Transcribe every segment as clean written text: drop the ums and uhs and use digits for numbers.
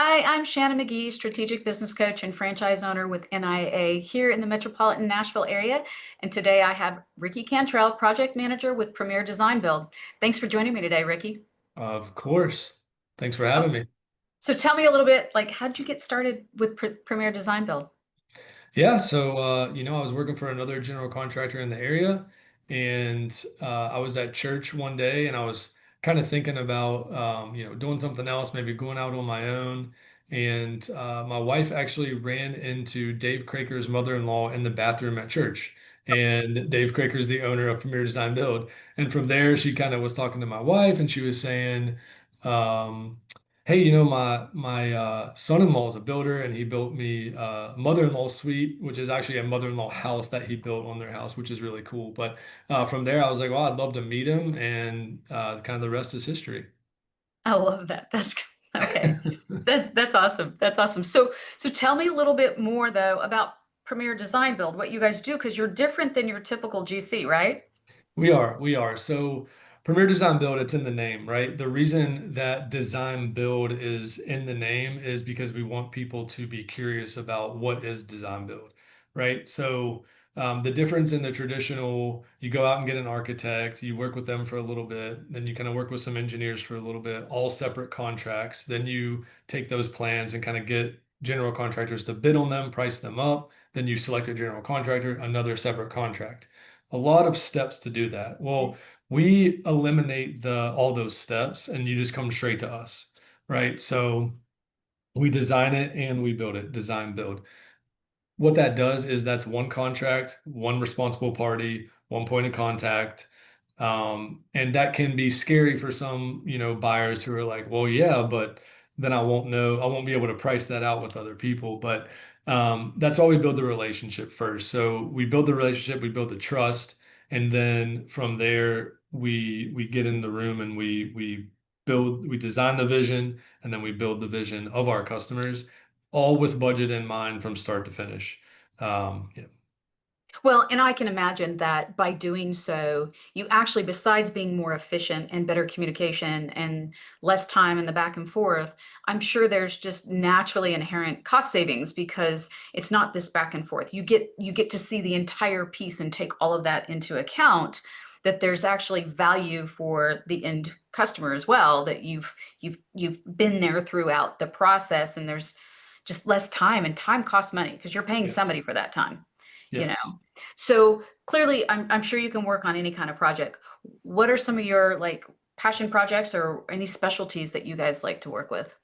Hi, I'm Shannon McGee, strategic business coach and franchise owner with NIA here in the metropolitan Nashville area. And today I have Ricky Cantrell, project manager with Premier Design Build. Thanks for joining me today, Ricky. Of course. Thanks for Oh, having me. so tell me a little bit, like, how did you get started with Premier Design Build? Yeah, so I was working for another general contractor in the area, and I was at church one day, and I was kind of thinking about doing something else, maybe going out on my own. And my wife actually ran into Dave Craker's mother-in-law in the bathroom at church. And Dave Craker's the owner of Premier Design Build. And from there, she kind of was talking to my wife, and she was saying, um, hey, my son-in-law is a builder, and he built me a mother-in-law suite, which is actually a mother-in-law house that he built on their house, which is really cool. But from there, I was like, well, I'd love to meet him, and kind of the rest is history. I love that. That's okay. That's awesome. That's awesome. So tell me a little bit more though about Premier Design Build, what you guys do, because you're different than your typical GC, right? We are. So Premier Design Build, it's in the name, right? The reason that design build is in the name is because we want people to be curious about what is design build, right? So the difference in the traditional, you go out and get an architect, you work with them for a little bit, then you kind of work with some engineers for a little bit, all separate contracts. Then you take those plans and kind of get general contractors to bid on them, price them up. Then you select a general contractor, another separate contract, a lot of steps to do that. Well, we eliminate the all those steps and you just come straight to us, right? So we design it and we build it, design build. What that does is that's one contract, one responsible party, one point of contact. And that can be scary for some, buyers who are like, well, yeah, but then I won't be able to price that out with other people. But that's why we build the relationship first. So we build the relationship, we build the trust, and then from there we get in the room and we design the vision, and then we build the vision of our customers, all with budget in mind from start to finish. Yeah. Well, and I can imagine that by doing so, you actually, besides being more efficient and better communication and less time in the back and forth, I'm sure there's just naturally inherent cost savings because it's not this back and forth. You get to see the entire piece and take all of that into account, that there's actually value for the end customer as well, that you've been there throughout the process, and there's just less time, and time costs money because you're paying Yes. somebody for that time, you Yes. know. So clearly, I'm sure you can work on any kind of project. What are some of your like passion projects or any specialties that you guys like to work with?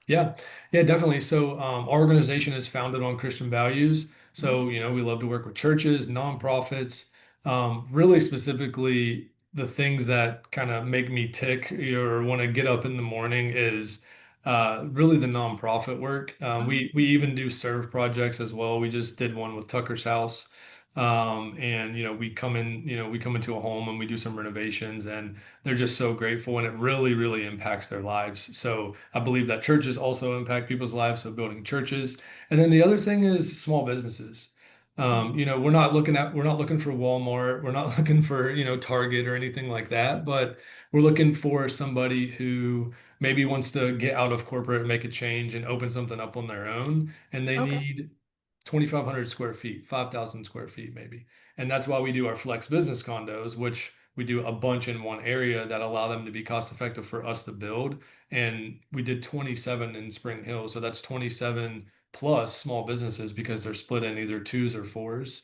Yeah, yeah, definitely. So, our organization is founded on Christian values. Mhm. So, we love to work with churches, nonprofits, really specifically the things that kind of make me tick or want to get up in the morning is really the nonprofit work. We even do serve projects as well. We just did one with Tucker's House. And we come into a home and we do some renovations, and they're just so grateful, and it really, really impacts their lives. So I believe that churches also impact people's lives, so building churches. And then the other thing is small businesses. Mhm. We're not looking for Walmart, we're not looking for, Target or anything like that, but we're looking for somebody who maybe wants to get out of corporate and make a change and open something up on their own, and they Okay. need 2,500 square feet, 5,000 square feet maybe. And that's why we do our flex business condos, which we do a bunch in one area that allow them to be cost effective for us to build. And we did 27 in Spring Hill. So that's 27 plus small businesses because they're split in either twos or fours.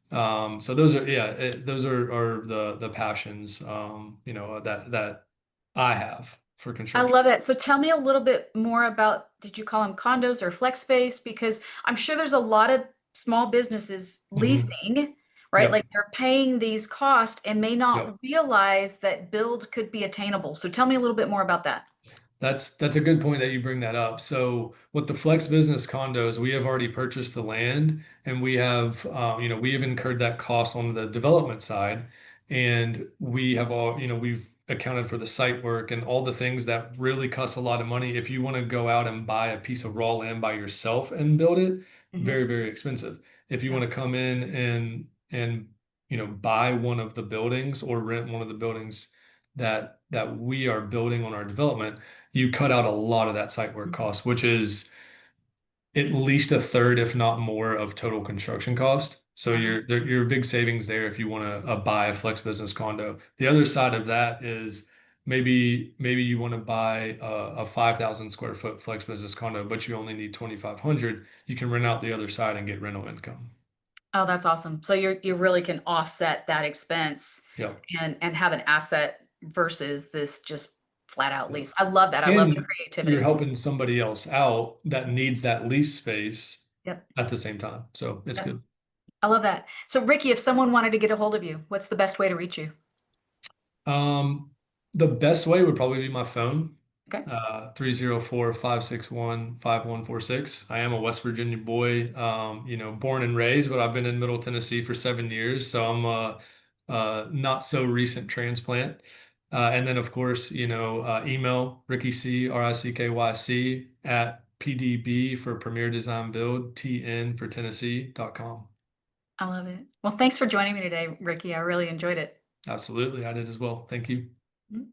So those are, yeah, those are the passions, that I have for I construction. love it. So tell me a little bit more about, did you call them condos or flex space? Because I'm sure there's a lot of small businesses Mhm. leasing, right? Like Yep. they're paying these costs and may not Yep. realize that build could be attainable. So tell me a little bit more about that. That's a good point that you bring that up. So with the flex business condos, we have already purchased the land, and we have incurred that cost on the development side, and we've accounted for the site work and all the things that really cost a lot of money. If you want to go out and buy a piece of raw land by yourself and build it, Hmm. very, very expensive. If you want to Okay. come in and buy one of the buildings or rent one of the buildings that that we are building on our development, you cut out a lot of that site work Mhm. cost, which is at least a third, if not more, of total construction cost. So Wow. your big savings there if you want to buy a flex business condo. The other side of that is maybe you want to buy a 5,000 square foot flex business condo, but you only need 2,500. You can rent out the other side and get rental income. Oh, that's awesome. So you really can offset that expense Yep. and have an asset versus this just flat out Yep. lease. I love that. I love the And you're creativity. helping somebody else out that needs that lease space Yep. at the same time. So it's Yep. good. I love that. So Ricky, if someone wanted to get a hold of you, what's the best way to reach you? Um, the best way would probably be my phone, Okay. 304-561-5146. I am a West Virginia boy, born and raised, but I've been in Middle Tennessee for 7 years, so I'm a not so recent transplant. And then, of course, email Ricky C, RICKYC at PDB for Premier Design Build, TN for Tennessee.com. I love it. Well, thanks for joining me today, Ricky. I really enjoyed it. Absolutely, I did as well. Thank you. Mhm.